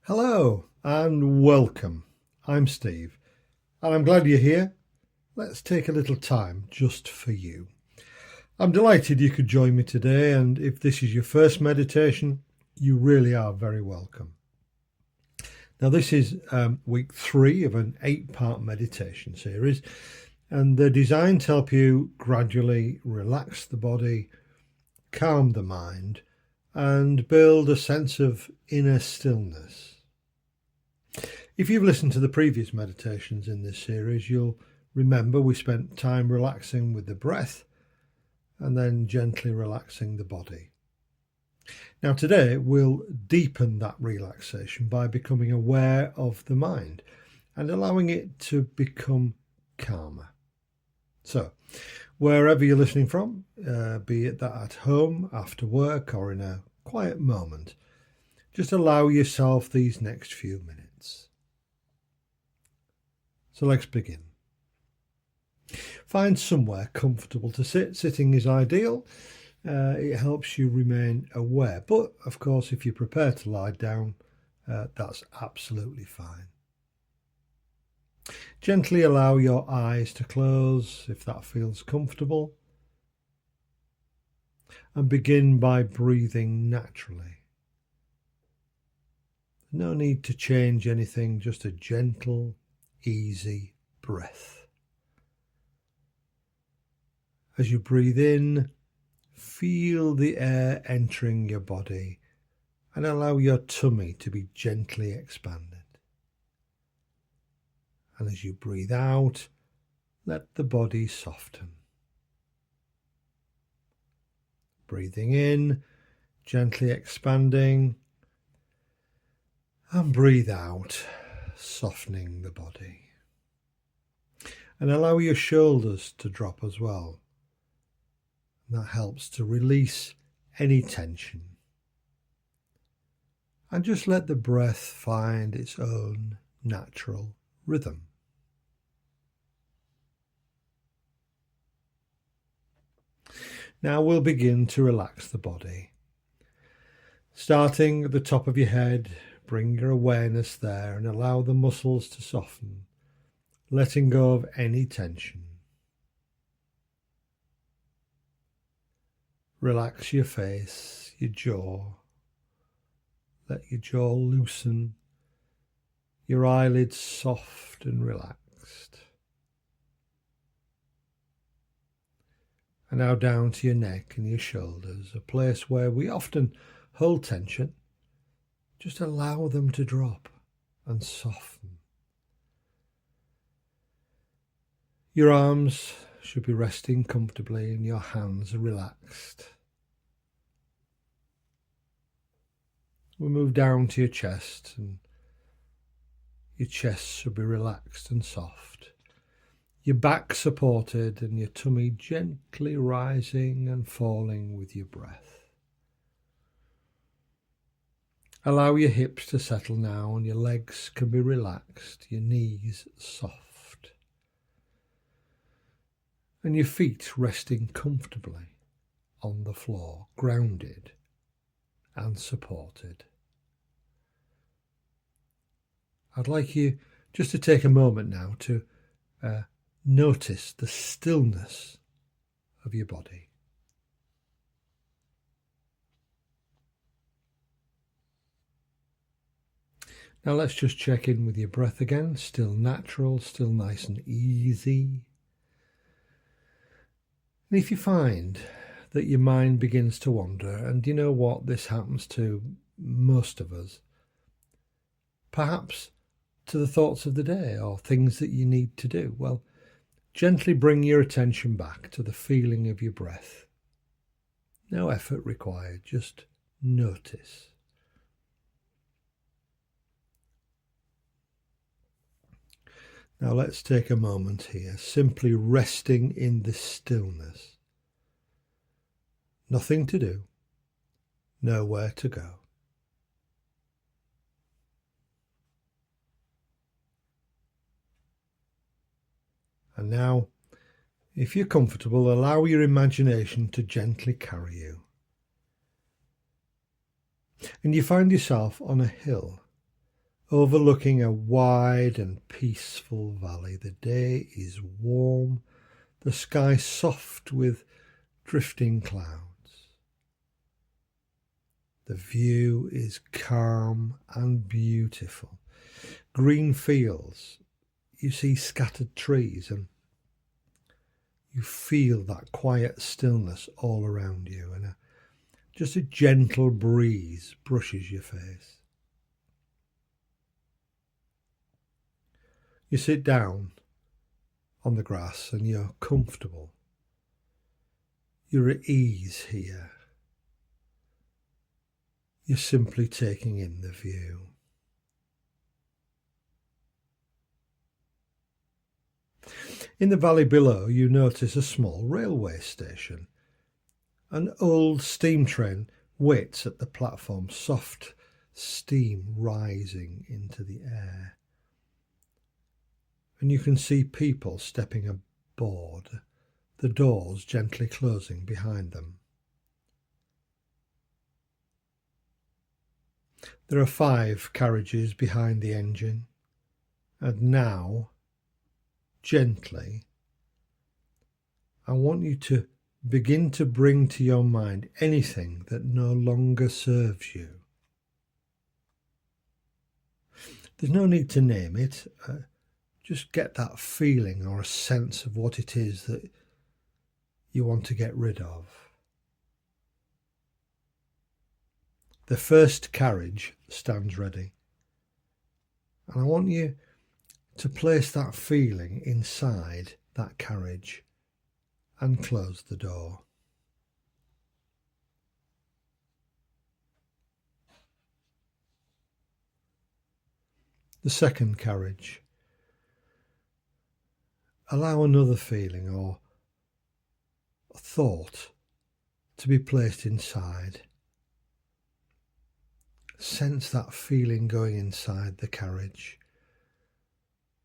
Hello and welcome. I'm Steve and I'm glad you're here. Let's take a little time just for you. I'm delighted you could join me today, and if this is your first meditation, you really are very welcome. Now this is week 3 of an 8-part meditation series, and they're designed to help you gradually relax the body, calm the mind and build a sense of inner stillness. If you've listened to the previous meditations in this series, you'll remember we spent time relaxing with the breath and then gently relaxing the body. Now today we'll deepen that relaxation by becoming aware of the mind and allowing it to become calmer. So, wherever you're listening from, be it that at home, after work or in a quiet moment, just allow yourself these next few minutes. So let's begin. Find somewhere comfortable to sit. Sitting is ideal. It helps you remain aware. But of course, if you're prepared to lie down, that's absolutely fine. Gently allow your eyes to close if that feels comfortable. And begin by breathing naturally. No need to change anything, just a gentle, easy breath. As you breathe in, feel the air entering your body and allow your tummy to be gently expanded. And as you breathe out, let the body soften. Breathing in, gently expanding, and breathe out, softening the body. And allow your shoulders to drop as well. That helps to release any tension. And just let the breath find its own natural rhythm. Now we'll begin to relax the body. Starting at the top of your head, bring your awareness there and allow the muscles to soften, letting go of any tension. Relax your face, your jaw. Let your jaw loosen, your eyelids soft and relaxed. And now down to your neck and your shoulders, a place where we often hold tension. Just allow them to drop and soften. Your arms should be resting comfortably and your hands are relaxed. We'll move down to your chest, and your chest should be relaxed and soft. Your back supported and your tummy gently rising and falling with your breath. Allow your hips to settle now and your legs can be relaxed, your knees soft. And your feet resting comfortably on the floor, grounded and supported. I'd like you just to take a moment now to notice the stillness of your body. Now let's just check in with your breath again. Still natural, still nice and easy. And if you find that your mind begins to wander, and you know what, this happens to most of us, perhaps to the thoughts of the day or things that you need to do, well, gently bring your attention back to the feeling of your breath. No effort required, just notice. Now let's take a moment here, simply resting in the stillness. Nothing to do, nowhere to go. And now, if you're comfortable, allow your imagination to gently carry you. And you find yourself on a hill overlooking a wide and peaceful valley. The day is warm, the sky soft with drifting clouds. The view is calm and beautiful. Green fields, you see scattered trees, and you feel that quiet stillness all around you, and just a gentle breeze brushes your face. You sit down on the grass and you're comfortable. You're at ease here. You're simply taking in the view. In the valley below, you notice a small railway station. An old steam train waits at the platform, soft steam rising into the air. And you can see people stepping aboard, the doors gently closing behind them. There are 5 carriages behind the engine, and now, gently, I want you to begin to bring to your mind anything that no longer serves you. There's no need to name it. Just get that feeling or a sense of what it is that you want to get rid of. The first carriage stands ready, and I want you to place that feeling inside that carriage and close the door. The second carriage. Allow another feeling or thought to be placed inside. Sense that feeling going inside the carriage.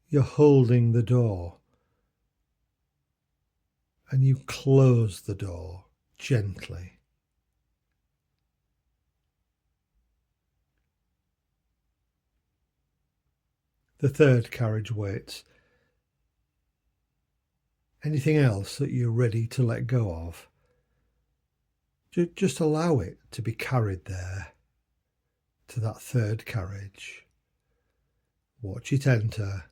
You're holding the door, and you close the door gently. The third carriage waits. Anything else that you're ready to let go of, just allow it to be carried there to that third carriage. Watch it enter,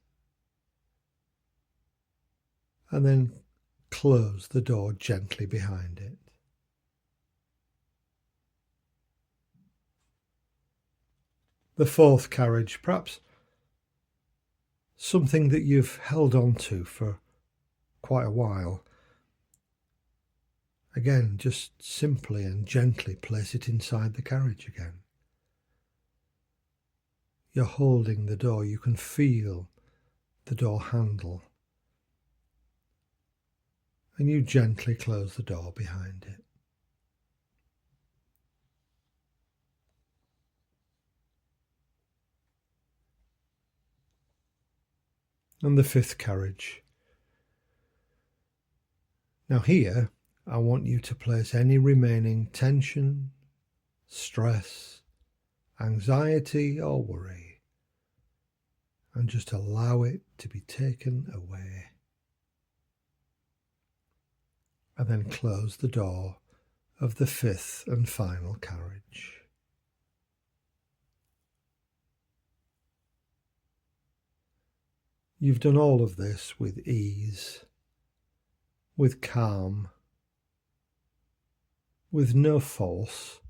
and then close the door gently behind it. The fourth carriage, perhaps something that you've held on to for quite a while. Again, just simply and gently place it inside the carriage again. You're holding the door, you can feel the door handle, and you gently close the door behind it. And the fifth carriage. Now here, I want you to place any remaining tension, stress, anxiety or worry, and just allow it to be taken away. And then close the door of the fifth and final carriage. You've done all of this with ease, with calm, with no force.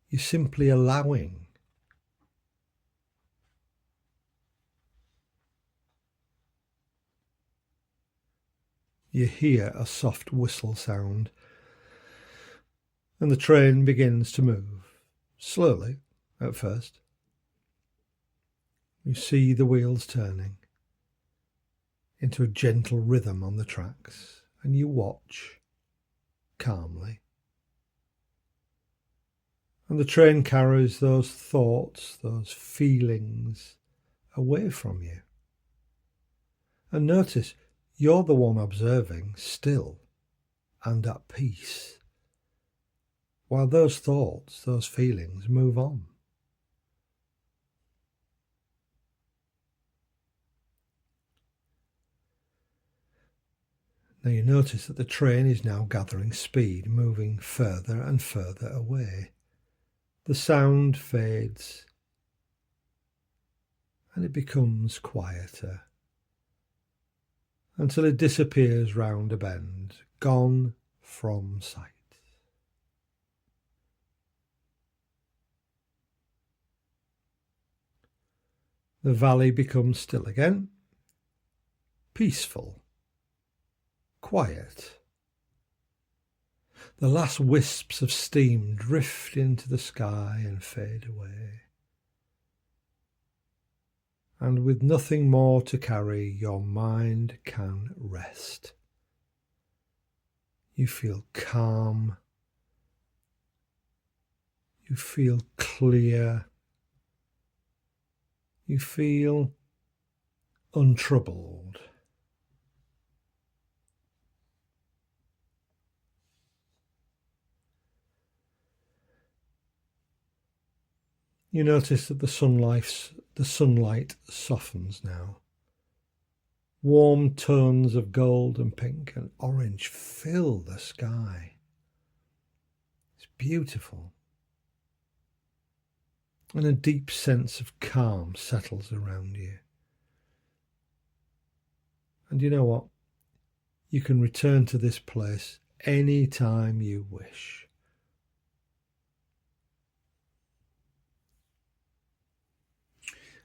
You're simply allowing. You hear a soft whistle sound, and the train begins to move, slowly at first. You see the wheels turning into a gentle rhythm on the tracks, and you watch calmly. And the train carries those thoughts, those feelings away from you. And notice, you're the one observing, still and at peace, while those thoughts, those feelings move on. Now you notice that the train is now gathering speed, moving further and further away. The sound fades and it becomes quieter until it disappears round a bend, gone from sight. The valley becomes still again, peaceful, quiet. The last wisps of steam drift into the sky and fade away. And with nothing more to carry, your mind can rest. You feel calm. You feel clear. You feel untroubled. You notice that the sunlight softens now. Warm tones of gold and pink and orange fill the sky. It's beautiful. And a deep sense of calm settles around you. And you know what? You can return to this place any time you wish.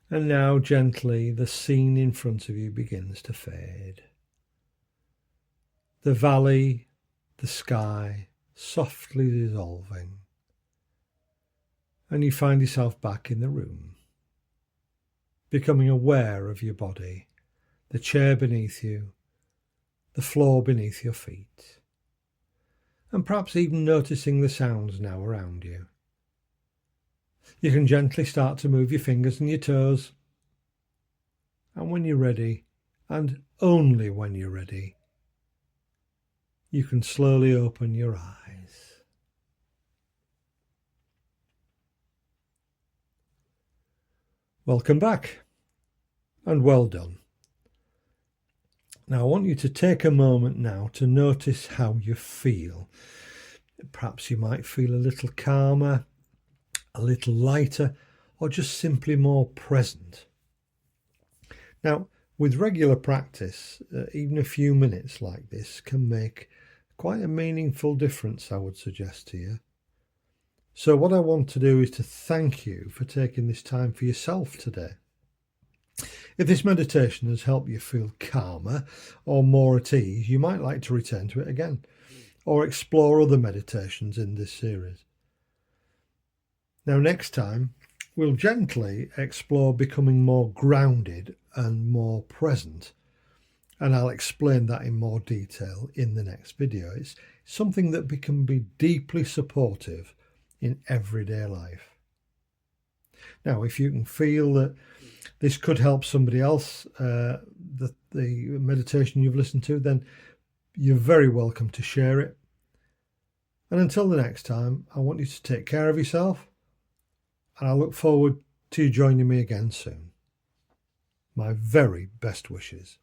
And now gently the scene in front of you begins to fade. The valley, the sky, softly dissolving. And you find yourself back in the room, becoming aware of your body, the chair beneath you, the floor beneath your feet, and perhaps even noticing the sounds now around you. You can gently start to move your fingers and your toes. And when you're ready, and only when you're ready, you can slowly open your eyes. Welcome back, and well done. Now I want you to take a moment now to notice how you feel. Perhaps you might feel a little calmer, a little lighter, or just simply more present. Now, with regular practice, even a few minutes like this can make quite a meaningful difference, I would suggest to you. So what I want to do is to thank you for taking this time for yourself today. If this meditation has helped you feel calmer or more at ease, you might like to return to it again or explore other meditations in this series. Now, next time, we'll gently explore becoming more grounded and more present. And I'll explain that in more detail in the next video. It's something that can be deeply supportive in everyday life. Now, if you can feel that this could help somebody else, the meditation you've listened to, then you're very welcome to share it. And until the next time, I want you to take care of yourself. And I look forward to you joining me again soon. My very best wishes.